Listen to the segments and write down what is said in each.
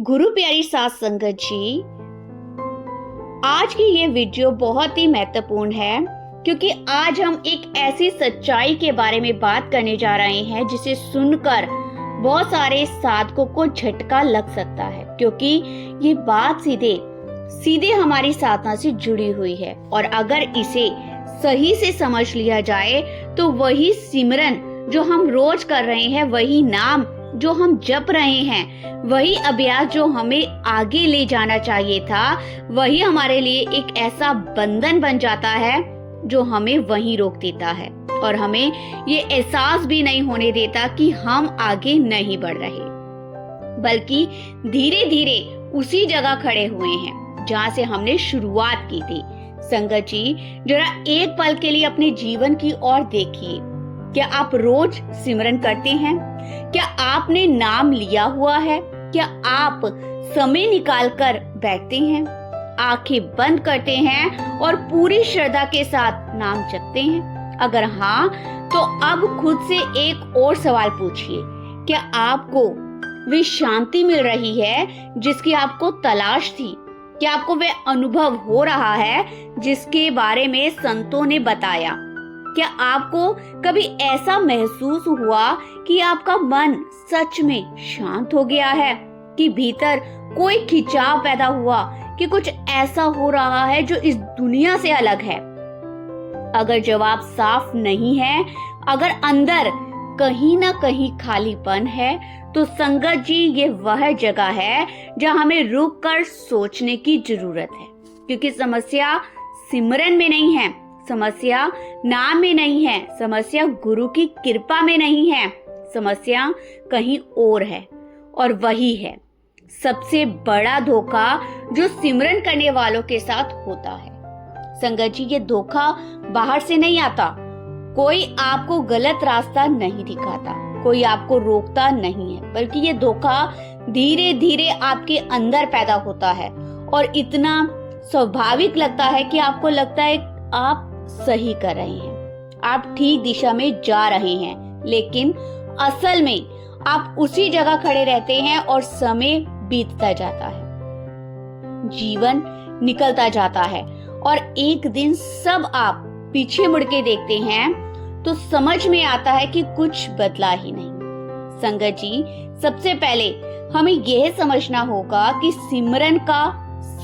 गुरु प्यारी साथ संगत जी, आज की ये वीडियो बहुत ही महत्वपूर्ण है क्योंकि आज हम एक ऐसी सच्चाई के बारे में बात करने जा रहे हैं जिसे सुनकर बहुत सारे साधकों को झटका लग सकता है, क्योंकि ये बात सीधे सीधे हमारी साधना से जुड़ी हुई है। और अगर इसे सही से समझ लिया जाए तो वही सिमरन जो हम रोज कर रहे हैं, वही नाम जो हम जप रहे हैं, वही अभ्यास जो हमें आगे ले जाना चाहिए था, वही हमारे लिए एक ऐसा बंधन बन जाता है जो हमें वहीं रोक देता है और हमें ये एहसास भी नहीं होने देता कि हम आगे नहीं बढ़ रहे, बल्कि धीरे धीरे उसी जगह खड़े हुए हैं जहाँ से हमने शुरुआत की थी। संगत जी, जरा एक पल के लिए अपने जीवन की ओर देखिए। क्या आप रोज सिमरन करते हैं? क्या आपने नाम लिया हुआ है? क्या आप समय निकाल कर बैठते हैं, आंखें बंद करते हैं और पूरी श्रद्धा के साथ नाम जपते हैं? अगर हाँ, तो अब खुद से एक और सवाल पूछिए। क्या आपको वे शांति मिल रही है जिसकी आपको तलाश थी? क्या आपको वे अनुभव हो रहा है जिसके बारे में संतों ने बताया? क्या आपको कभी ऐसा महसूस हुआ कि आपका मन सच में शांत हो गया है, कि भीतर कोई खिंचाव पैदा हुआ, कि कुछ ऐसा हो रहा है जो इस दुनिया से अलग है? अगर जवाब साफ नहीं है, अगर अंदर कहीं ना कहीं खालीपन है, तो संगत जी, ये वह जगह है जहां हमें रुक कर सोचने की जरूरत है। क्योंकि समस्या सिमरन में नहीं है, समस्या नाम में नहीं है, समस्या गुरु की कृपा में नहीं है, समस्या कहीं और है। और वही है सबसे बड़ा धोखा जो सिमरन करने वालों के साथ होता है। संगत जी, ये धोखा बाहर से नहीं आता। कोई आपको गलत रास्ता नहीं दिखाता, कोई आपको रोकता नहीं है, बल्कि ये धोखा धीरे धीरे आपके अंदर पैदा होता है और इतना स्वाभाविक लगता है कि आपको लगता है आप सही कर रहे हैं, आप ठीक दिशा में जा रहे हैं, लेकिन असल में आप उसी जगह खड़े रहते हैं और समय बीतता जाता है, जीवन निकलता जाता है और एक दिन सब आप पीछे मुड़ के देखते हैं तो समझ में आता है कि कुछ बदला ही नहीं। संगत जी, सबसे पहले हमें यह समझना होगा कि सिमरन का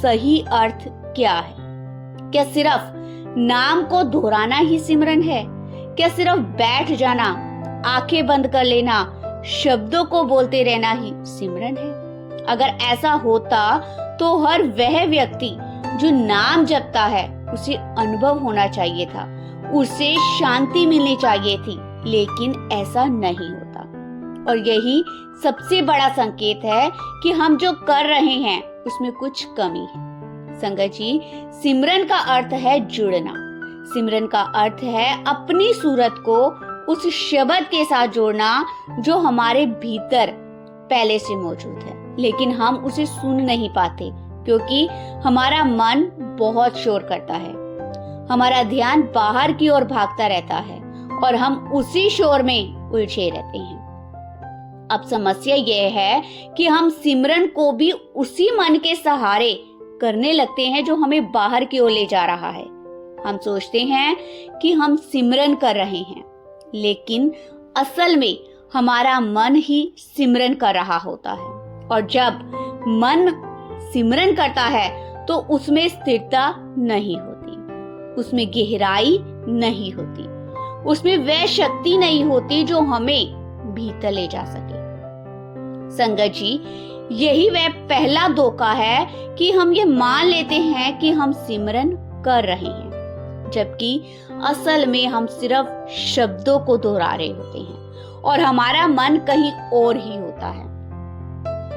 सही अर्थ क्या है। क्या सिर्फ नाम को दोहराना ही सिमरन है? क्या सिर्फ बैठ जाना, आंखें बंद कर लेना, शब्दों को बोलते रहना ही सिमरन है? अगर ऐसा होता तो हर वह व्यक्ति जो नाम जपता है उसे अनुभव होना चाहिए था, उसे शांति मिलनी चाहिए थी, लेकिन ऐसा नहीं होता। और यही सबसे बड़ा संकेत है कि हम जो कर रहे हैं उसमें कुछ कमी है। संगत जी, सिमरन का अर्थ है जुड़ना। सिमरन का अर्थ है अपनी सूरत को उस शब्द के साथ जोड़ना जो हमारे भीतर पहले से मौजूद है, लेकिन हम उसे सुन नहीं पाते क्योंकि हमारा मन बहुत शोर करता है, हमारा ध्यान बाहर की ओर भागता रहता है और हम उसी शोर में उलझे रहते हैं। अब समस्या यह है कि हम सिमरन को भी उसी मन के सहारे करने लगते हैं जो हमें बाहर की ओर ले जा रहा है। हम सोचते हैं कि हम सिमरन कर रहे हैं, लेकिन असल में हमारा मन ही सिमरन कर रहा होता है। और जब मन सिमरन करता है तो उसमें स्थिरता नहीं होती, उसमें गहराई नहीं होती, उसमें वह शक्ति नहीं होती जो हमें भीतर ले जा सके। संगत जी, यही वह पहला धोखा है कि हम ये मान लेते हैं कि हम सिमरन कर रहे हैं, जबकि असल में हम सिर्फ शब्दों को दोहरा रहे होते हैं और हमारा मन कहीं और ही होता है।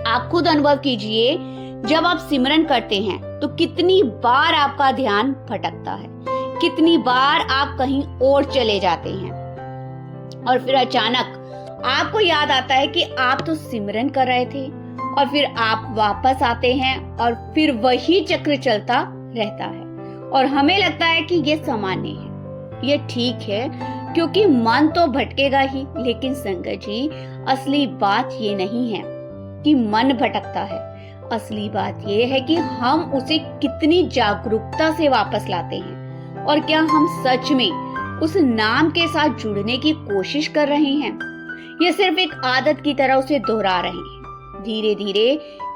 आप खुद अनुभव कीजिए, जब आप सिमरन करते हैं तो कितनी बार आपका ध्यान भटकता है, कितनी बार आप कहीं और चले जाते हैं और फिर अचानक आपको याद आता है कि आप तो सिमरन कर रहे थे, और फिर आप वापस आते हैं और फिर वही चक्र चलता रहता है और हमें लगता है कि ये सामान्य है, ये ठीक है, क्योंकि मन तो भटकेगा ही। लेकिन संगत जी, असली बात ये नहीं है कि मन भटकता है, असली बात यह है कि हम उसे कितनी जागरूकता से वापस लाते हैं और क्या हम सच में उस नाम के साथ जुड़ने की कोशिश कर रहे हैं या सिर्फ एक आदत की तरह उसे दोहरा रहे हैं। धीरे धीरे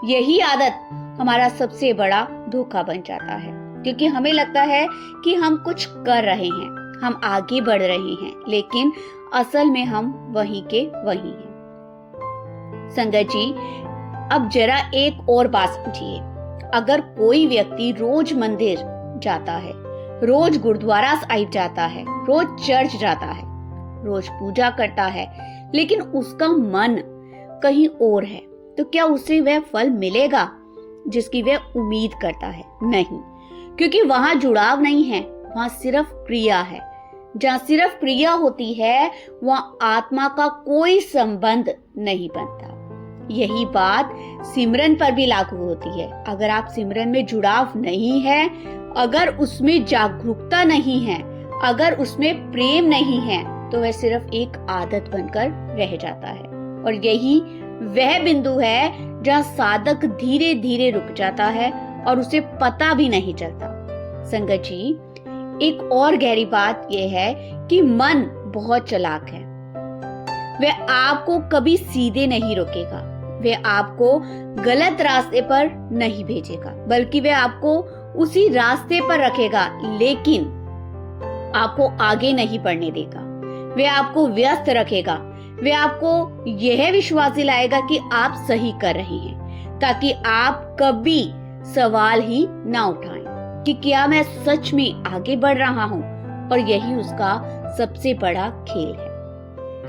यही आदत हमारा सबसे बड़ा धोखा बन जाता है, क्योंकि हमें लगता है कि हम कुछ कर रहे हैं, हम आगे बढ़ रहे हैं, लेकिन असल में हम वहीं के वहीं हैं। संगत जी, अब जरा एक और बात समझिए। अगर कोई व्यक्ति रोज मंदिर जाता है, रोज गुरुद्वारा साहिब जाता है, रोज चर्च जाता है, रोज पूजा करता है, लेकिन उसका मन कहीं और है, तो क्या उसे वह फल मिलेगा जिसकी वह उम्मीद करता है? नहीं, क्योंकि वहां जुड़ाव नहीं है, वहां सिर्फ क्रिया है। जहां सिर्फ क्रिया होती है वहां आत्मा का कोई संबंध नहीं बनता। यही बात सिमरन पर भी लागू होती है। अगर आप सिमरन में जुड़ाव नहीं है, अगर उसमें जागरूकता नहीं है, अगर उसमें प्रेम नहीं है, तो वह सिर्फ एक आदत बनकर रह जाता है। और यही वह बिंदु है जहां साधक धीरे धीरे रुक जाता है और उसे पता भी नहीं चलता। संगत जी, एक और गहरी बात यह है कि मन बहुत चालाक है। वह आपको कभी सीधे नहीं रोकेगा, वह आपको गलत रास्ते पर नहीं भेजेगा, बल्कि वह आपको उसी रास्ते पर रखेगा, लेकिन आपको आगे नहीं बढ़ने देगा। वह आपको व्यस्त रखेगा, वह आपको यह विश्वास दिलाएगा कि आप सही कर रहे हैं, ताकि आप कभी सवाल ही ना उठाएं कि क्या मैं सच में आगे बढ़ रहा हूं। और यही उसका सबसे बड़ा खेल है,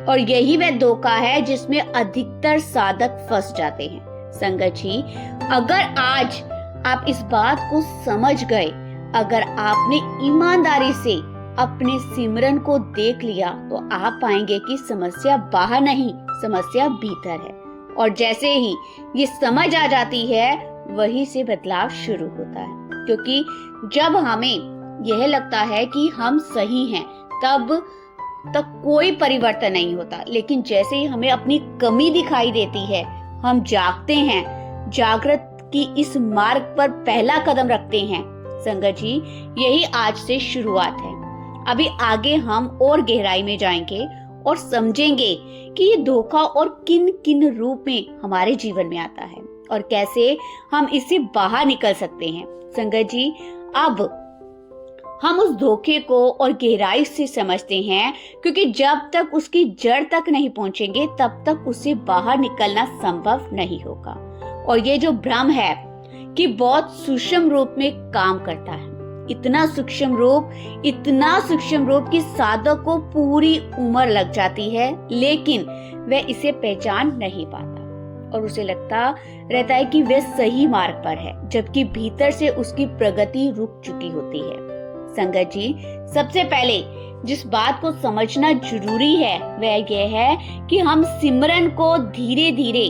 और यही वह धोखा है जिसमें अधिकतर साधक फंस जाते हैं। संगत जी, अगर आज आप इस बात को समझ गए, अगर आपने ईमानदारी से अपने सिमरन को देख लिया, तो आप पाएंगे कि समस्या बाहर नहीं, समस्या भीतर है। और जैसे ही ये समझ आ जाती है, वही से बदलाव शुरू होता है। क्योंकि जब हमें यह लगता है कि हम सही हैं, तब तक कोई परिवर्तन नहीं होता। लेकिन जैसे ही हमें अपनी कमी दिखाई देती है, हम जागते हैं, जागृत की इस मार्ग पर पहला कदम रखते हैं। संगत जी, यही आज से शुरुआत है। अभी आगे हम और गहराई में जाएंगे और समझेंगे कि ये धोखा और किन किन रूप में हमारे जीवन में आता है और कैसे हम इससे बाहर निकल सकते हैं। संगत जी, अब हम उस धोखे को और गहराई से समझते हैं, क्योंकि जब तक उसकी जड़ तक नहीं पहुंचेंगे, तब तक उससे बाहर निकलना संभव नहीं होगा। और ये जो भ्रम है कि बहुत सूक्ष्म रूप में काम करता है, इतना सूक्ष्म रूप कि साधक को पूरी उम्र लग जाती है, लेकिन वह इसे पहचान नहीं पाता और उसे लगता रहता है कि वह सही मार्ग पर है, जबकि भीतर से उसकी प्रगति रुक चुकी होती है। संगत जी, सबसे पहले जिस बात को समझना जरूरी है वह यह है कि हम सिमरन को धीरे धीरे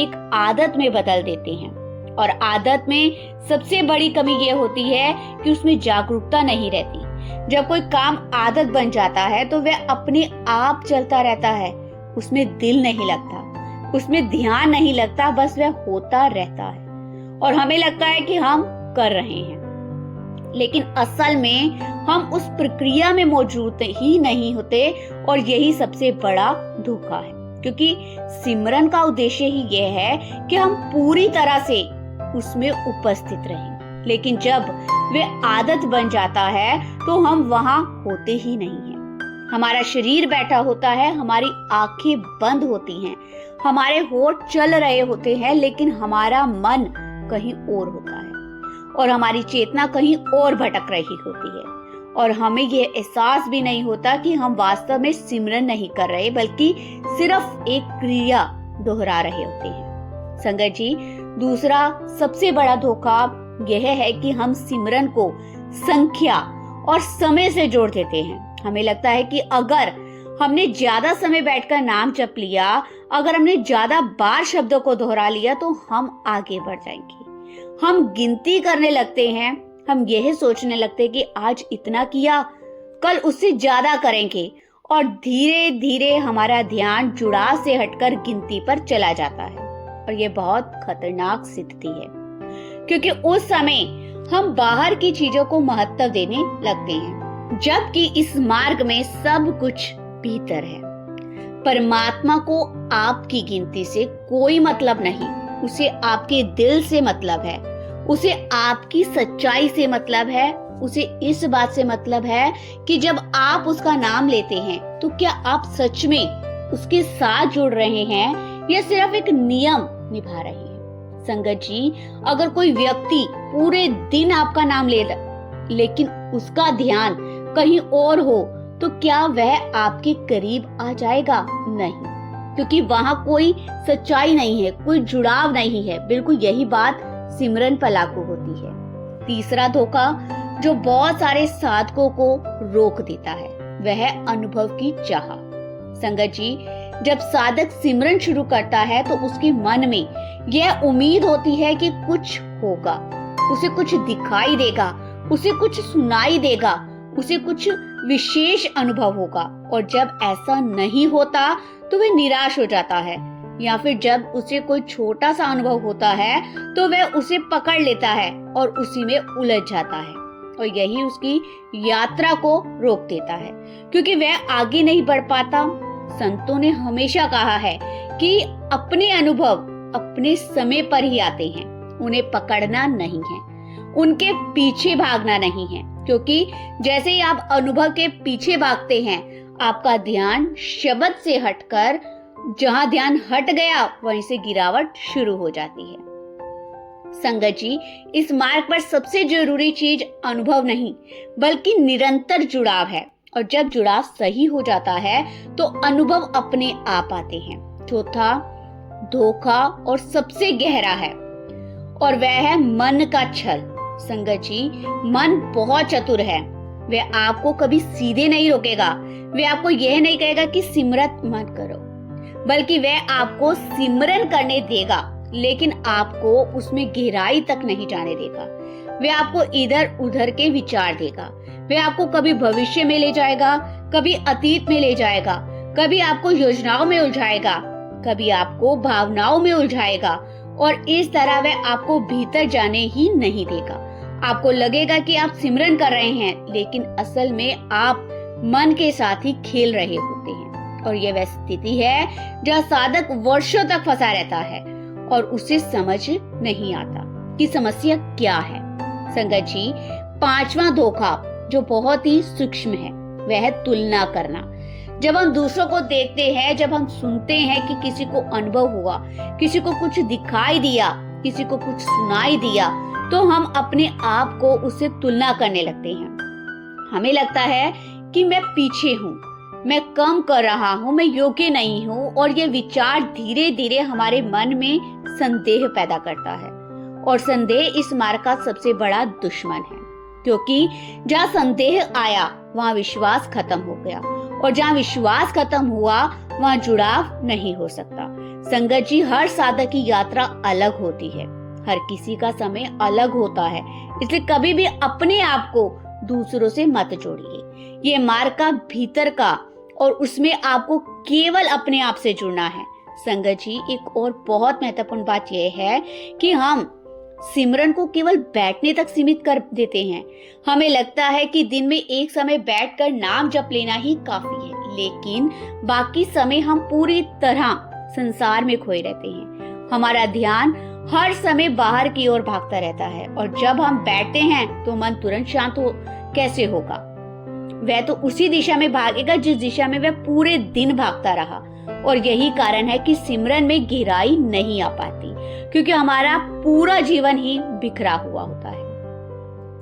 एक आदत में बदल देते हैं। और आदत में सबसे बड़ी कमी यह होती है कि उसमें जागरूकता नहीं रहती। जब कोई काम आदत बन जाता है तो वह अपने आप चलता रहता है, उसमें दिल नहीं लगता, उसमें ध्यान नहीं लगता, बस वह होता रहता है और हमें लगता है कि हम कर रहे हैं, लेकिन असल में हम उस प्रक्रिया में मौजूद ही नहीं होते। और यही सबसे बड़ा धोखा है, क्योंकि सिमरन का उद्देश्य ही यह है कि हम पूरी तरह से उसमें उपस्थित रहें, लेकिन जब वह आदत बन जाता है तो हम वहां होते ही नहीं हैं। हमारा शरीर बैठा होता है, हमारी आंखें बंद होती हैं, हमारे होठ चल रहे होते हैं, लेकिन हमारा मन कहीं और होता है और हमारी चेतना कहीं और भटक रही होती है। और हमें यह एहसास भी नहीं होता कि हम वास्तव में सिमरन नहीं कर रहे, बल्कि सिर्फ एक क्रिया दोहरा रहे होते हैं। संगत जी, दूसरा सबसे बड़ा धोखा यह है कि हम सिमरन को संख्या और समय से जोड़ देते हैं। हमें लगता है कि अगर हमने ज्यादा समय बैठकर नाम जप लिया, अगर हमने ज्यादा बार शब्दों को दोहरा लिया, तो हम आगे बढ़ जाएंगे। हम गिनती करने लगते हैं, हम यह सोचने लगते हैं कि आज इतना किया, कल उससे ज्यादा करेंगे, और धीरे धीरे हमारा ध्यान जुड़ाव से हटकर गिनती पर चला जाता है। और यह बहुत खतरनाक स्थिति है, क्योंकि उस समय हम बाहर की चीजों को महत्व देने लगते हैं, जबकि इस मार्ग में सब कुछ भीतर है। परमात्मा को आपकी गिनती से कोई मतलब नहीं, उसे आपके दिल से मतलब है, उसे आपकी सच्चाई से मतलब है, उसे इस बात से मतलब है कि जब आप उसका नाम लेते हैं तो क्या आप सच में उसके साथ जुड़ रहे हैं या सिर्फ एक नियम निभा रहे हैं। संगत जी, अगर कोई व्यक्ति पूरे दिन आपका नाम ले लेकिन उसका ध्यान कहीं और हो तो क्या वह आपके करीब आ जाएगा? नहीं, क्योंकि वहां कोई सच्चाई नहीं है, कोई जुड़ाव नहीं है। बिल्कुल यही बात सिमरन पर लागू होती है। तीसरा धोखा जो बहुत सारे साधकों को रोक देता है वह है अनुभव की चाह। संगत जी, जब साधक सिमरन शुरू करता है तो उसके मन में यह उम्मीद होती है कि कुछ होगा, उसे कुछ दिखाई देगा, उसे कुछ सुनाई देगा, उसे कुछ विशेष अनुभव होगा। और जब ऐसा नहीं होता तो वह निराश हो जाता है, या फिर जब उसे कोई छोटा सा अनुभव होता है तो वह उसे पकड़ लेता है और उसी में उलझ जाता है, और यही उसकी यात्रा को रोक देता है, क्योंकि वह आगे नहीं बढ़ पाता। संतों ने हमेशा कहा है कि अपने अनुभव अपने समय पर ही आते हैं, उन्हें पकड़ना नहीं है, उनके पीछे भागना नहीं है, क्योंकि जैसे ही आप अनुभव के पीछे भागते हैं आपका ध्यान शब्द से हटकर जहां ध्यान हट गया वहीं से गिरावट शुरू हो जाती है। संगत जी, इस मार्ग पर सबसे जरूरी चीज अनुभव नहीं बल्कि निरंतर जुड़ाव है, और जब जुड़ाव सही हो जाता है तो अनुभव अपने आप आते हैं। चौथा धोखा और सबसे गहरा है, और वह है मन का छल। संगत जी, मन बहुत चतुर है, वह आपको कभी सीधे नहीं रोकेगा, वह आपको यह नहीं कहेगा कि सिमरन मत करो, बल्कि वह आपको सिमरन करने देगा, लेकिन आपको उसमें गहराई तक नहीं जाने देगा। वह आपको इधर उधर के विचार देगा, वह आपको कभी भविष्य में ले जाएगा, कभी अतीत में ले जाएगा, कभी आपको योजनाओं में उलझाएगा, कभी आपको भावनाओं में उलझाएगा, और इस तरह वह आपको भीतर जाने ही नहीं देगा। आपको लगेगा कि आप सिमरन कर रहे हैं, लेकिन असल में आप मन के साथ ही खेल रहे होते हैं, और यह वह स्थिति है जहाँ साधक वर्षों तक फंसा रहता है और उसे समझ नहीं आता कि समस्या क्या है। संगत जी, पांचवा धोखा जो बहुत ही सूक्ष्म है वह है तुलना करना। जब हम दूसरों को देखते हैं, जब हम सुनते हैं कि किसी को अनुभव हुआ, किसी को कुछ दिखाई दिया, किसी को कुछ सुनाई दिया, तो हम अपने आप को उससे तुलना करने लगते हैं। हमें लगता है कि मैं पीछे हूँ, मैं कम कर रहा हूँ, मैं योग्य नहीं हूँ, और ये विचार धीरे धीरे हमारे मन में संदेह पैदा करता है, और संदेह इस मार्ग का सबसे बड़ा दुश्मन है, क्योंकि जहाँ संदेह आया वहाँ विश्वास खत्म हो गया, और जहाँ विश्वास खत्म हुआ वहाँ जुड़ाव नहीं हो सकता। संगत जी, हर साधक की यात्रा अलग होती है, हर किसी का समय अलग होता है, इसलिए कभी भी अपने आप को दूसरों से मत जोड़िए। ये मार्ग का भीतर का, और उसमें आपको केवल अपने आप से जुड़ना है। संगत जी, एक और बहुत महत्वपूर्ण बात यह है कि हम सिमरन को केवल बैठने तक सीमित कर देते हैं। हमें लगता है कि दिन में एक समय बैठकर नाम जप लेना ही काफी है, लेकिन बाकी समय हम पूरी तरह संसार में खोए रहते हैं। हमारा ध्यान हर समय बाहर की ओर भागता रहता है, और जब हम बैठते हैं तो मन तुरंत शांत कैसे होगा? वह तो उसी दिशा में भागेगा जिस दिशा में वह पूरे दिन भागता रहा, और यही कारण है कि सिमरन में गहराई नहीं आ पाती, क्योंकि हमारा पूरा जीवन ही बिखरा हुआ होता है।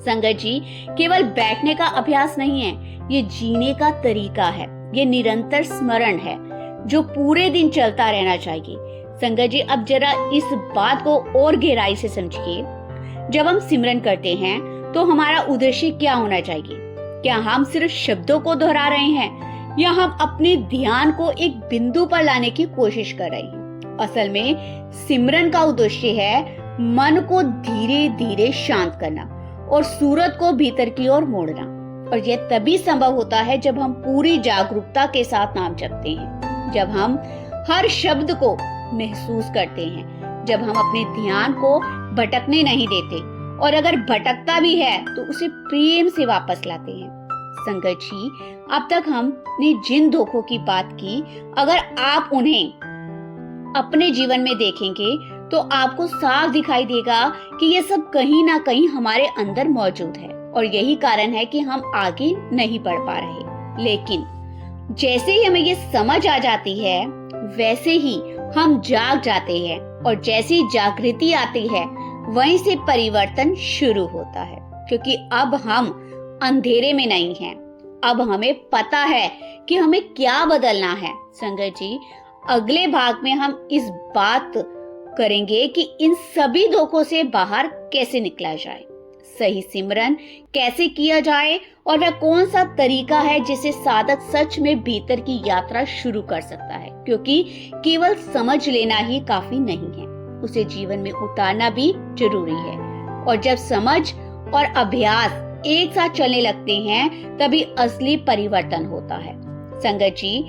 संगत जी, केवल बैठने का अभ्यास नहीं है, ये जीने का तरीका है, ये निरंतर स्मरण है जो पूरे दिन चलता रहना चाहिए। संगत जी, अब जरा इस बात को और गहराई से समझिए। जब हम सिमरन करते हैं तो हमारा उद्देश्य क्या होना चाहिए? क्या हम सिर्फ शब्दों को दोहरा रहे हैं, या हम अपने ध्यान को एक बिंदु पर लाने की कोशिश कर रहे हैं? असल में सिमरन का उद्देश्य है मन को धीरे धीरे शांत करना और सूरत को भीतर की ओर मोड़ना, और यह तभी संभव होता है जब हम पूरी जागरूकता के साथ नाम जपते हैं, जब हम हर शब्द को महसूस करते हैं, जब हम अपने ध्यान को भटकने नहीं देते, और अगर भटकता भी है तो उसे प्रेम से वापस लाते हैं। संगत जी, अब तक हमने जिन धोखों की बात की, अगर आप उन्हें अपने जीवन में देखेंगे तो आपको साफ दिखाई देगा कि ये सब कहीं ना कहीं हमारे अंदर मौजूद है, और यही कारण है कि हम आगे नहीं बढ़ पा रहे। लेकिन जैसे ही हमें ये समझ आ जाती है, वैसे ही हम जाग जाते हैं, और जैसी जागृति आती है वहीं से परिवर्तन शुरू होता है, क्योंकि अब हम अंधेरे में नहीं हैं। अब हमें पता है कि हमें क्या बदलना है। संगत जी, अगले भाग में हम इस बात करेंगे कि इन सभी धोखों से बाहर कैसे निकला जाए, सही सिमरन कैसे किया जाए, और वह कौन सा तरीका है जिससे साधक सच में भीतर की यात्रा शुरू कर सकता है, क्योंकि केवल समझ लेना ही काफी नहीं है, उसे जीवन में उतारना भी जरूरी है। और जब समझ और अभ्यास एक साथ चलने लगते हैं, तभी असली परिवर्तन होता है। संगत जी,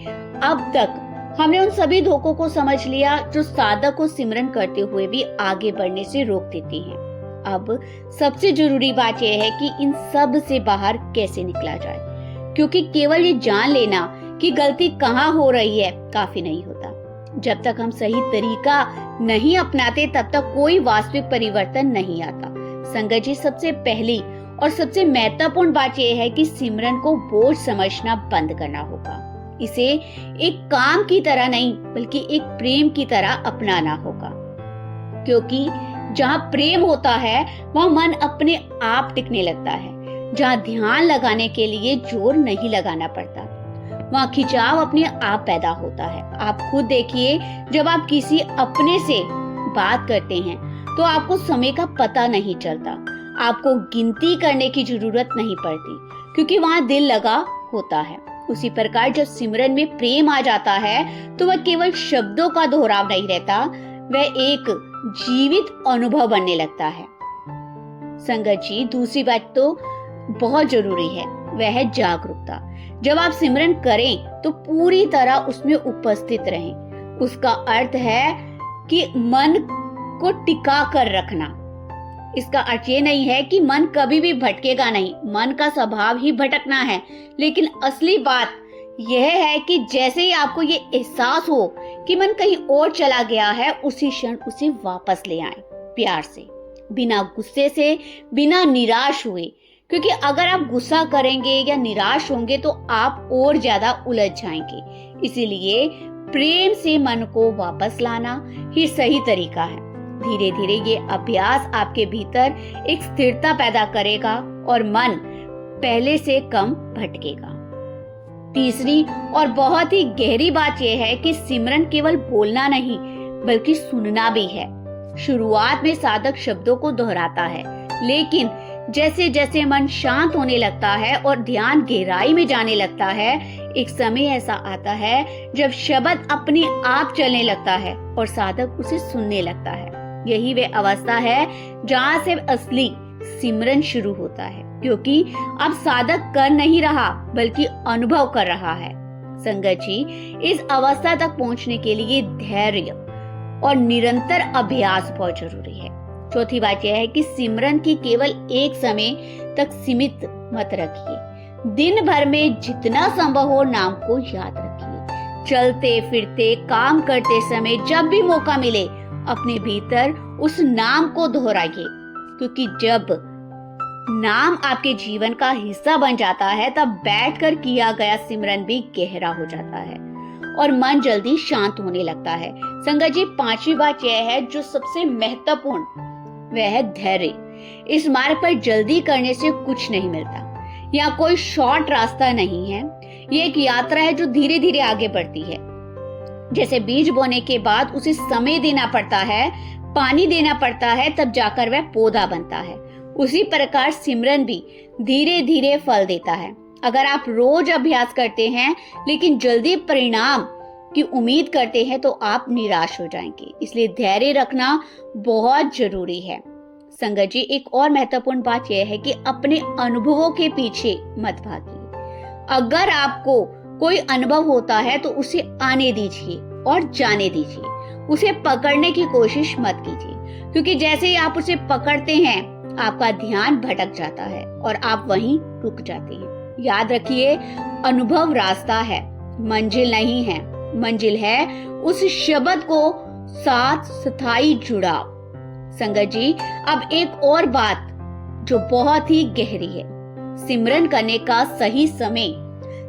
अब तक हमने उन सभी धोखों को समझ लिया जो साधक को सिमरन करते हुए भी आगे बढ़ने से रोक देती हैं। अब सबसे जरूरी बात यह है कि इन सब से बाहर कैसे निकला जाए, क्योंकि केवल ये जान लेना कि गलती कहाँ हो रही है काफी नहीं होता। जब तक हम सही तरीका नहीं अपनाते, तब तक कोई वास्तविक परिवर्तन नहीं आता। संगत जी, सबसे पहली और सबसे महत्वपूर्ण बात यह है कि सिमरन को बोझ समझना बंद करना होगा। इसे एक काम की तरह नहीं, बल्कि एक प्रेम की तरह अपनाना होगा, क्योंकि जहाँ प्रेम होता है वहाँ मन अपने आप टिकने लगता है। जहाँ ध्यान लगाने के लिए जोर नहीं लगाना पड़ता, वहाँ खिंचाव अपने आप पैदा होता है। आप खुद देखिए, जब आप किसी अपने से बात करते हैं तो आपको समय का पता नहीं चलता, आपको गिनती करने की जरूरत नहीं पड़ती, क्योंकि वहाँ दिल लगा होता है। उसी प्रकार जब सिमरन में प्रेम आ जाता है तो वह केवल शब्दों का दोहराव नहीं रहता, वह एक जीवित अनुभव बनने लगता है। संगत जी, दूसरी बात तो बहुत जरूरी है, वह है जागरूकता। जब आप सिमरन करें तो पूरी तरह उसमें उपस्थित रहें। उसका अर्थ है कि मन को टिका कर रखना। इसका अर्थ ये नहीं है कि मन कभी भी भटकेगा नहीं, मन का स्वभाव ही भटकना है। लेकिन असली बात यह है कि जैसे ही आपको ये एहसास हो कि मन कहीं और चला गया है, उसी क्षण उसे वापस ले आए, प्यार से, बिना गुस्से से, बिना निराश हुए। क्योंकि अगर आप गुस्सा करेंगे या निराश होंगे तो आप और ज्यादा उलझ जाएंगे। इसीलिए प्रेम से मन को वापस लाना ही सही तरीका है। धीरे धीरे ये अभ्यास आपके भीतर एक स्थिरता पैदा करेगा और मन पहले से कम भटकेगा। तीसरी और बहुत ही गहरी बात यह है कि सिमरन केवल बोलना नहीं, बल्कि सुनना भी है। शुरुआत में साधक शब्दों को दोहराता है, लेकिन जैसे जैसे मन शांत होने लगता है और ध्यान गहराई में जाने लगता है, एक समय ऐसा आता है जब शब्द अपने आप चलने लगता है और साधक उसे सुनने लगता है। यही वे अवस्था है जहाँ से असली सिमरन शुरू होता है, क्योंकि अब साधक कर नहीं रहा बल्कि अनुभव कर रहा है। संगत जी, इस अवस्था तक पहुँचने के लिए धैर्य और निरंतर अभ्यास बहुत जरूरी है। चौथी बात यह है कि सिमरन की केवल एक समय तक सीमित मत रखिए। दिन भर में जितना संभव हो नाम को याद रखिए। चलते फिरते काम करते समय जब भी मौका मिले अपने भीतर उस नाम को दोहराइए, क्योंकि जब नाम आपके जीवन का हिस्सा बन जाता है तब बैठकर किया गया सिमरन भी गहरा हो जाता है और मन जल्दी शांत होने लगता है। संगत जी, पांचवी बात यह है जो सबसे महत्वपूर्ण, वह है धैर्य। इस मार्ग पर जल्दी करने से कुछ नहीं मिलता। यहाँ कोई शॉर्ट रास्ता नहीं है, ये एक यात्रा है जो धीरे धीरे आगे बढ़ती है। जैसे बीज बोने के बाद उसे समय देना पड़ता है, पानी देना पड़ता है, तब जाकर वह पौधा बनता है। उसी प्रकार सिमरन भी धीरे धीरे फल देता है। अगर आप रोज अभ्यास करते हैं लेकिन जल्दी परिणाम की उम्मीद करते हैं तो आप निराश हो जाएंगे। इसलिए धैर्य रखना बहुत जरूरी है। संगत जी, एक और महत्वपूर्ण बात यह है कि अपने अनुभवों के पीछे मत भागिए। अगर आपको कोई अनुभव होता है तो उसे आने दीजिए और जाने दीजिए। उसे पकड़ने की कोशिश मत कीजिए, क्योंकि जैसे ही आप उसे पकड़ते हैं आपका ध्यान भटक जाता है और आप वहीं रुक जाते हैं। याद रखिए, अनुभव रास्ता है, मंजिल नहीं है। मंजिल है उस शब्द को साथ स्थायी जुड़ाव। संगत जी, अब एक और बात जो बहुत ही गहरी है, सिमरन करने का सही समय,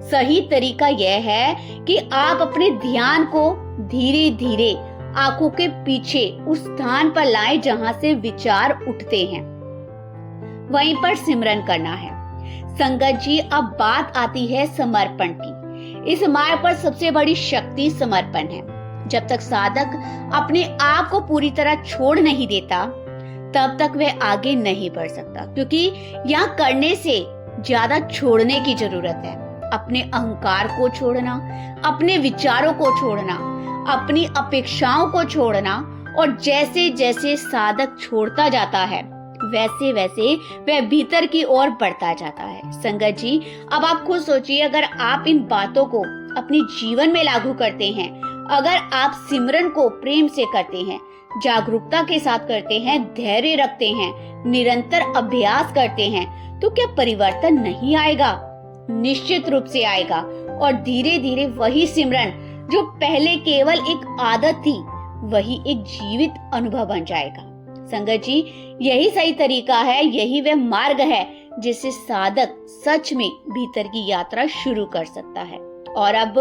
सही तरीका यह है कि आप अपने ध्यान को धीरे धीरे आंखों के पीछे उस स्थान पर लाएं जहां से विचार उठते हैं, वहीं पर सिमरन करना है। संगत जी, अब बात आती है समर्पण की। इस मार्ग पर सबसे बड़ी शक्ति समर्पण है। जब तक साधक अपने आप को पूरी तरह छोड़ नहीं देता, तब तक वह आगे नहीं बढ़ सकता, क्योंकि यहाँ करने से ज्यादा छोड़ने की जरूरत है। अपने अहंकार को छोड़ना, अपने विचारों को छोड़ना, अपनी अपेक्षाओं को छोड़ना, और जैसे जैसे साधक छोड़ता जाता है वैसे वैसे वह भीतर की ओर बढ़ता जाता है। संगत जी, अब आप खुद सोचिए, अगर आप इन बातों को अपने जीवन में लागू करते हैं, अगर आप सिमरन को प्रेम से करते हैं, जागरूकता के साथ करते हैं, धैर्य रखते हैं, निरंतर अभ्यास करते हैं, तो क्या परिवर्तन नहीं आएगा? निश्चित रूप से आएगा। और धीरे धीरे वही सिमरन जो पहले केवल एक आदत थी, वही एक जीवित अनुभव बन जाएगा। संगत जी, यही सही तरीका है, यही वह मार्ग है जिससे साधक सच में भीतर की यात्रा शुरू कर सकता है। और अब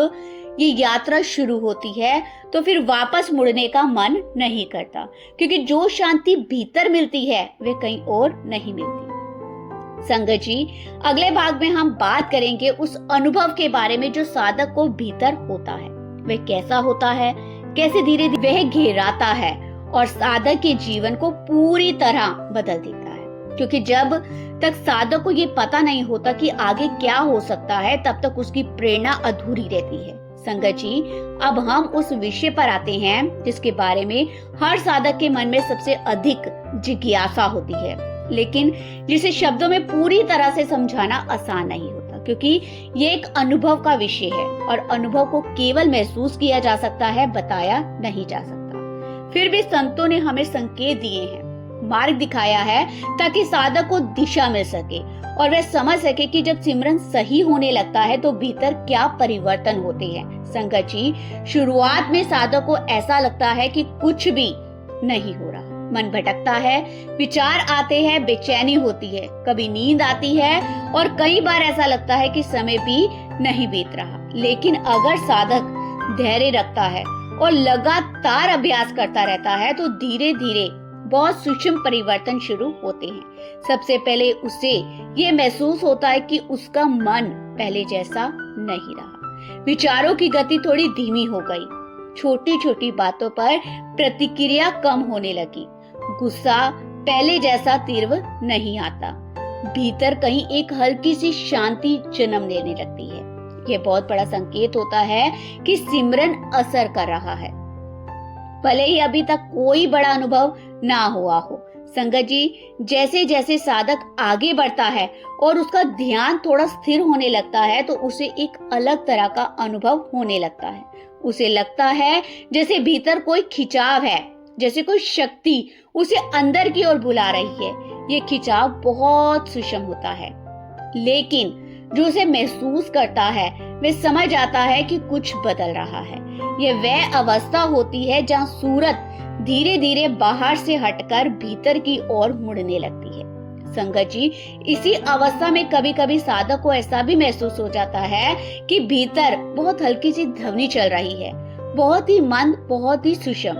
ये यात्रा शुरू होती है तो फिर वापस मुड़ने का मन नहीं करता, क्योंकि जो शांति भीतर मिलती है वे कहीं और नहीं मिलती। संगत जी, अगले भाग में हम बात करेंगे उस अनुभव के बारे में जो साधक को भीतर होता है। वह कैसा होता है, कैसे धीरे धीरे वह घेराता है और साधक के जीवन को पूरी तरह बदल देता है। क्योंकि जब तक साधक को ये पता नहीं होता कि आगे क्या हो सकता है, तब तक उसकी प्रेरणा अधूरी रहती है। संगत जी, अब हम उस विषय पर आते हैं जिसके बारे में हर साधक के मन में सबसे अधिक जिज्ञासा होती है, लेकिन जिसे शब्दों में पूरी तरह से समझाना आसान नहीं होता, क्योंकि ये एक अनुभव का विषय है और अनुभव को केवल महसूस किया जा सकता है, बताया नहीं जा सकता। फिर भी संतों ने हमें संकेत दिए हैं, मार्ग दिखाया है, ताकि साधक को दिशा मिल सके और वह समझ सके कि जब सिमरन सही होने लगता है तो भीतर क्या परिवर्तन होते हैं। संगत जी, शुरुआत में साधक को ऐसा लगता है कि कुछ भी नहीं हो रहा, मन भटकता है, विचार आते हैं, बेचैनी होती है, कभी नींद आती है और कई बार ऐसा लगता है कि समय भी नहीं बीत रहा। लेकिन अगर साधक धैर्य रखता है और लगातार अभ्यास करता रहता है तो धीरे धीरे बहुत सूक्ष्म परिवर्तन शुरू होते हैं। सबसे पहले उसे ये महसूस होता है कि उसका मन पहले जैसा नहीं रहा, विचारों की गति थोड़ी धीमी हो गई, छोटी छोटी बातों पर प्रतिक्रिया कम होने लगी, गुस्सा पहले जैसा तीव्र नहीं आता, भीतर कहीं एक हल्की सी शांति जन्म लेने लगती है। यह बहुत बड़ा संकेत होता है कि सिमरन असर कर रहा है, भले ही अभी तक कोई बड़ा अनुभव ना हुआ हो। संगत जी, जैसे जैसे साधक आगे बढ़ता है और उसका ध्यान थोड़ा स्थिर होने लगता है तो उसे एक अलग तरह का अनुभव होने लगता है। उसे लगता है जैसे भीतर कोई खिंचाव है, जैसे कोई शक्ति उसे अंदर की ओर बुला रही है। ये खिंचाव बहुत सूक्ष्म होता है, लेकिन जो उसे महसूस करता है वे समझ आता है कि कुछ बदल रहा है। ये वह अवस्था होती है जहाँ सूरत धीरे धीरे बाहर से हटकर भीतर की ओर मुड़ने लगती है। संगत जी, इसी अवस्था में कभी कभी साधक को ऐसा भी महसूस हो जाता है कि भीतर बहुत हल्की सी ध्वनि चल रही है, बहुत ही मंद, बहुत ही सूक्ष्म,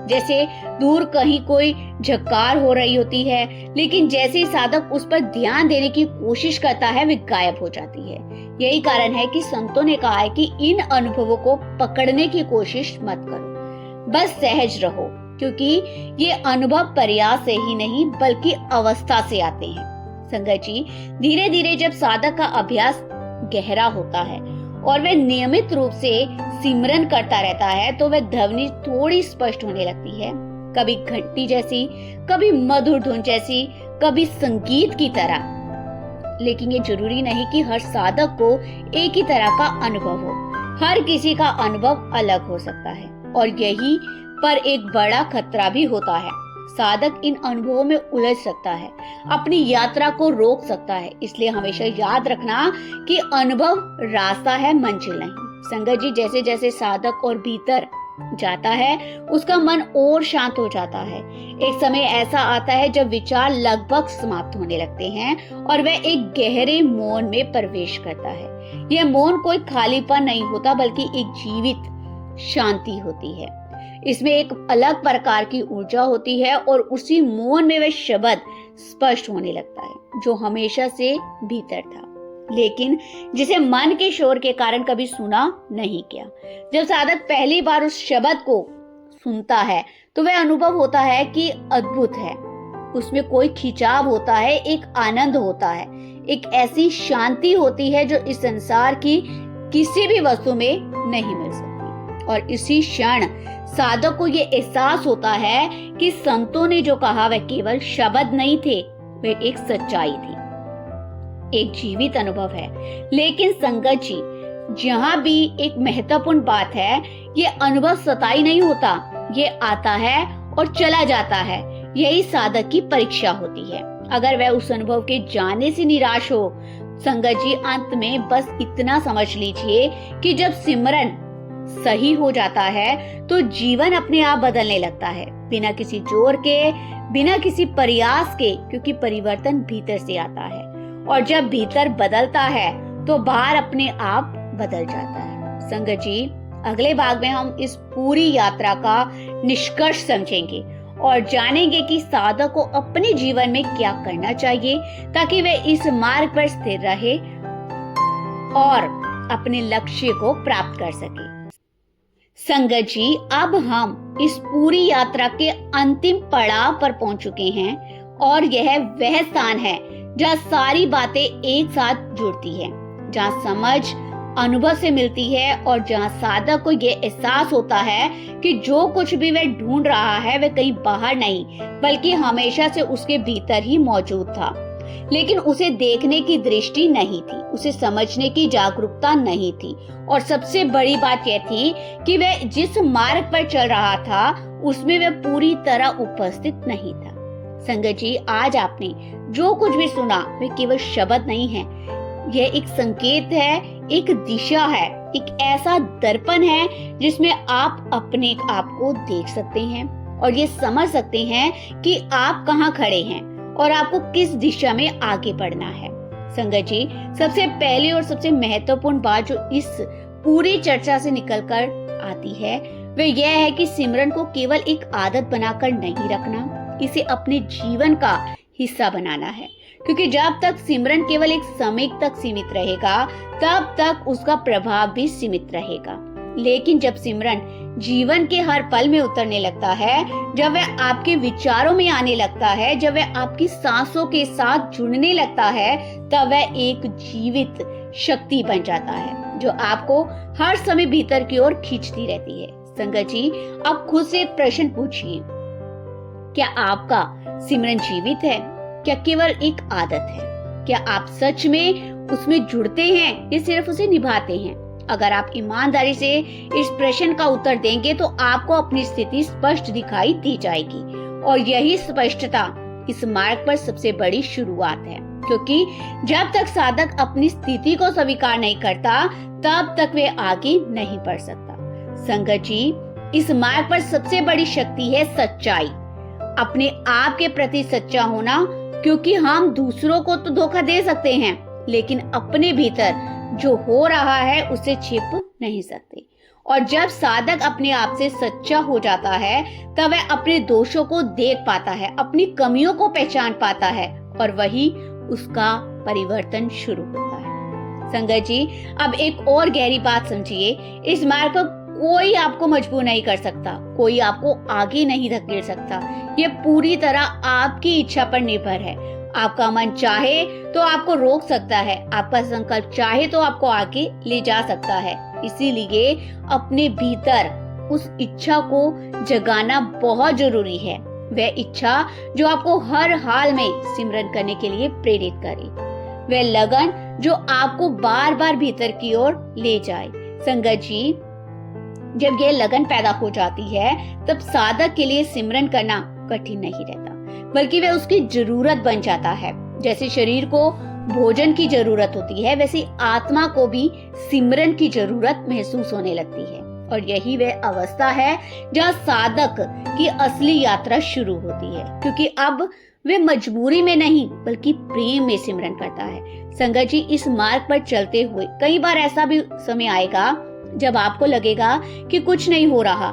जैसे दूर कहीं कोई झक्कार हो रही होती है, लेकिन जैसे ही साधक उस पर ध्यान देने की कोशिश करता है वे गायब हो जाती है। यही कारण है कि संतों ने कहा है कि इन अनुभवों को पकड़ने की कोशिश मत करो, बस सहज रहो, क्योंकि ये अनुभव प्रयास से ही नहीं बल्कि अवस्था से आते हैं। संगत जी, धीरे धीरे जब साधक का अभ्यास गहरा होता है और वह नियमित रूप से सिमरन करता रहता है तो वह ध्वनि थोड़ी स्पष्ट होने लगती है, कभी घंटी जैसी, कभी मधुर धुन जैसी, कभी संगीत की तरह। लेकिन ये जरूरी नहीं कि हर साधक को एक ही तरह का अनुभव हो, हर किसी का अनुभव अलग हो सकता है। और यही पर एक बड़ा खतरा भी होता है। साधक इन अनुभवों में उलझ सकता है, अपनी यात्रा को रोक सकता है। इसलिए हमेशा याद रखना कि अनुभव रास्ता है, मंजिल नहीं। संगत जी, जैसे जैसे साधक और भीतर जाता है उसका मन और शांत हो जाता है। एक समय ऐसा आता है जब विचार लगभग समाप्त होने लगते हैं और वह एक गहरे मौन में प्रवेश करता है। यह मौन कोई खालीपन नहीं होता बल्कि एक जीवित शांति होती है। इसमें एक अलग प्रकार की ऊर्जा होती है और उसी मौन में वह शब्द स्पष्ट होने लगता है जो हमेशा से भीतर था, लेकिन जिसे मन के शोर के कारण कभी सुना नहीं किया। जब साधक पहली बार उस शब्द को सुनता है तो वह अनुभव होता है कि अद्भुत है। उसमें कोई खिंचाव होता है, एक आनंद होता है, एक ऐसी शांति होती है जो इस संसार की किसी भी वस्तु में नहीं मिल सकती। और इसी क्षण साधक को यह एहसास होता है कि संतों ने जो कहा वह केवल शब्द नहीं थे, वह एक सच्चाई थी, एक जीवित अनुभव है। लेकिन संगत जी, जहां भी एक महत्वपूर्ण बात है, ये अनुभव सताई नहीं होता, ये आता है और चला जाता है। यही साधक की परीक्षा होती है। अगर वह उस अनुभव के जाने से निराश हो, संगत जी, अंत में बस इतना समझ लीजिए कि जब सिमरन सही हो जाता है तो जीवन अपने आप बदलने लगता है, बिना किसी जोर के, बिना किसी प्रयास के, क्योंकि परिवर्तन भीतर से आता है। और जब भीतर बदलता है तो बाहर अपने आप बदल जाता है। संगत जी, अगले भाग में हम इस पूरी यात्रा का निष्कर्ष समझेंगे और जानेंगे कि साधक को अपने जीवन में क्या करना चाहिए ताकि वह इस मार्ग पर स्थिर रहे और अपने लक्ष्य को प्राप्त कर सके। संगत जी, अब हम इस पूरी यात्रा के अंतिम पड़ाव पर पहुंच चुके हैं और यह वह स्थान है जहाँ सारी बातें एक साथ जुड़ती है, जहाँ समझ अनुभव से मिलती है और जहाँ साधक को यह एहसास होता है कि जो कुछ भी वह ढूंढ रहा है वह कहीं बाहर नहीं बल्कि हमेशा से उसके भीतर ही मौजूद था। लेकिन उसे देखने की दृष्टि नहीं थी, उसे समझने की जागरूकता नहीं थी और सबसे बड़ी बात यह थी कि वह जिस मार्ग पर चल रहा था उसमें वह पूरी तरह उपस्थित नहीं था। संगत जी, आज आपने जो कुछ भी सुना वह केवल शब्द नहीं है, यह एक संकेत है, एक दिशा है, एक ऐसा दर्पण है जिसमें आप अपने आप को देख सकते हैं और ये समझ सकते हैं कि आप कहाँ खड़े हैं और आपको किस दिशा में आगे बढ़ना है। संगत जी, सबसे पहली और सबसे महत्वपूर्ण बात जो इस पूरी चर्चा से निकलकर आती है वह यह है कि सिमरन को केवल एक आदत बनाकर नहीं रखना, इसे अपने जीवन का हिस्सा बनाना है। क्योंकि जब तक सिमरन केवल एक समय तक सीमित रहेगा तब तक उसका प्रभाव भी सीमित रहेगा। लेकिन जब सिमरन जीवन के हर पल में उतरने लगता है, जब वह आपके विचारों में आने लगता है, जब वह आपकी सांसों के साथ जुड़ने लगता है, तब वह एक जीवित शक्ति बन जाता है जो आपको हर समय भीतर की ओर खींचती रहती है। संगत जी, अब खुद से एक प्रश्न पूछिए, क्या आपका सिमरन जीवित है? क्या केवल एक आदत है? क्या आप सच में उसमें जुड़ते हैं या सिर्फ उसे निभाते हैं? अगर आप ईमानदारी से इस प्रश्न का उत्तर देंगे तो आपको अपनी स्थिति स्पष्ट दिखाई दी जाएगी और यही स्पष्टता इस मार्ग पर सबसे बड़ी शुरुआत है। क्योंकि जब तक साधक अपनी स्थिति को स्वीकार नहीं करता तब तक वे आगे नहीं बढ़ सकता। संगत जी, इस मार्ग पर सबसे बड़ी शक्ति है सच्चाई, अपने आप के प्रति सच्चा होना, क्योंकि हम दूसरों को तो धोखा दे सकते हैं लेकिन अपने भीतर जो हो रहा है उसे छिप नहीं सकते। और जब साधक अपने आप से सच्चा हो जाता है तब वह अपने दोषों को देख पाता है, अपनी कमियों को पहचान पाता है और वही उसका परिवर्तन शुरू होता है। संगत जी, अब एक और गहरी बात समझिए, इस मार्ग पर कोई आपको मजबूर नहीं कर सकता, कोई आपको आगे नहीं धकेल सकता। ये पूरी तरह आपकी इच्छा पर निर्भर है। आपका मन चाहे तो आपको रोक सकता है, आपका संकल्प चाहे तो आपको आगे ले जा सकता है। इसीलिए अपने भीतर उस इच्छा को जगाना बहुत जरूरी है, वह इच्छा जो आपको हर हाल में सिमरन करने के लिए प्रेरित करे, वह लगन जो आपको बार बार भीतर की ओर ले जाए। संगत जी, जब यह लगन पैदा हो जाती है तब साधक के लिए सिमरन करना कठिन नहीं रहता, बल्कि वह उसकी जरूरत बन जाता है। जैसे शरीर को भोजन की जरूरत होती है, वैसे आत्मा को भी सिमरन की जरूरत महसूस होने लगती है। और यही वह अवस्था है जहाँ साधक की असली यात्रा शुरू होती है, क्योंकि अब वे मजबूरी में नहीं बल्कि प्रेम में सिमरन करता है। संगत जी, इस मार्ग पर चलते हुए कई बार ऐसा भी समय आएगा जब आपको लगेगा कि कुछ नहीं हो रहा,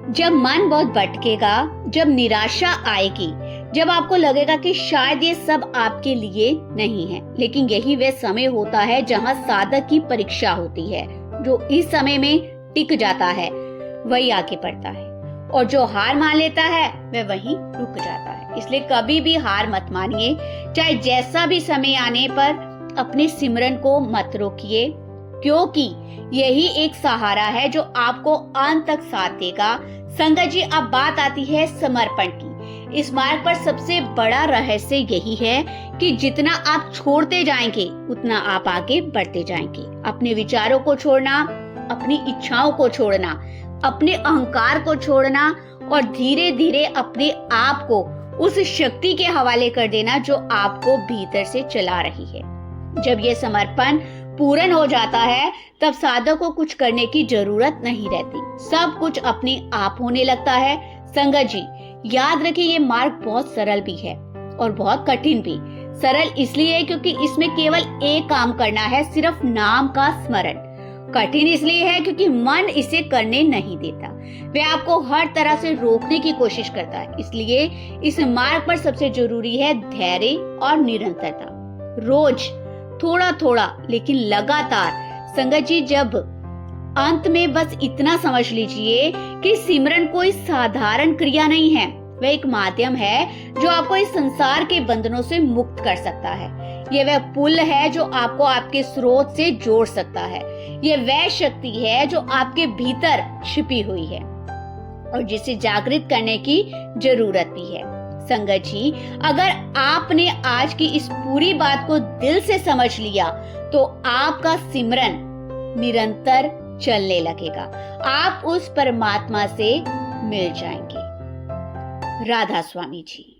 जब मन बहुत भटकेगा, जब निराशा आएगी, जब आपको लगेगा कि शायद ये सब आपके लिए नहीं है। लेकिन यही वह समय होता है जहां साधक की परीक्षा होती है। जो इस समय में टिक जाता है वही आगे बढ़ता है, और जो हार मान लेता है वह वहीं रुक जाता है। इसलिए कभी भी हार मत मानिए, चाहे जैसा भी समय आने पर अपने सिमरन को मत रोकिए, क्योंकि यही एक सहारा है जो आपको अंत तक साथ देगा। संगत जी, अब बात आती है समर्पण की। इस मार्ग पर सबसे बड़ा रहस्य यही है कि जितना आप छोड़ते जाएंगे उतना आप आगे बढ़ते जाएंगे। अपने विचारों को छोड़ना, अपनी इच्छाओं को छोड़ना, अपने अहंकार को छोड़ना और धीरे धीरे अपने आप को उस शक्ति के हवाले कर देना जो आपको भीतर से चला रही है। जब ये समर्पण पूर्ण हो जाता है तब साधक को कुछ करने की जरूरत नहीं रहती, सब कुछ अपने आप होने लगता है। संगत जी, याद रखिए, ये मार्ग बहुत सरल भी है और बहुत कठिन भी। सरल इसलिए है क्योंकि इसमें केवल एक काम करना है, सिर्फ नाम का स्मरण। कठिन इसलिए है क्योंकि मन इसे करने नहीं देता, वह आपको हर तरह से रोकने की कोशिश करता है। इसलिए इस मार्ग पर सबसे जरूरी है धैर्य और निरंतरता। रोज थोड़ा थोड़ा लेकिन लगातार। संगत जी, जब अंत में बस इतना समझ लीजिए कि सिमरन कोई साधारण क्रिया नहीं है, वह एक माध्यम है जो आपको इस संसार के बंधनों से मुक्त कर सकता है। यह वह पुल है जो आपको आपके स्रोत से जोड़ सकता है। यह वह शक्ति है जो आपके भीतर छिपी हुई है और जिसे जागृत करने की जरूरत भी है। संगत जी, अगर आपने आज की इस पूरी बात को दिल से समझ लिया तो आपका सिमरन निरंतर चलने लगेगा, आप उस परमात्मा से मिल जाएंगे। राधा स्वामी जी।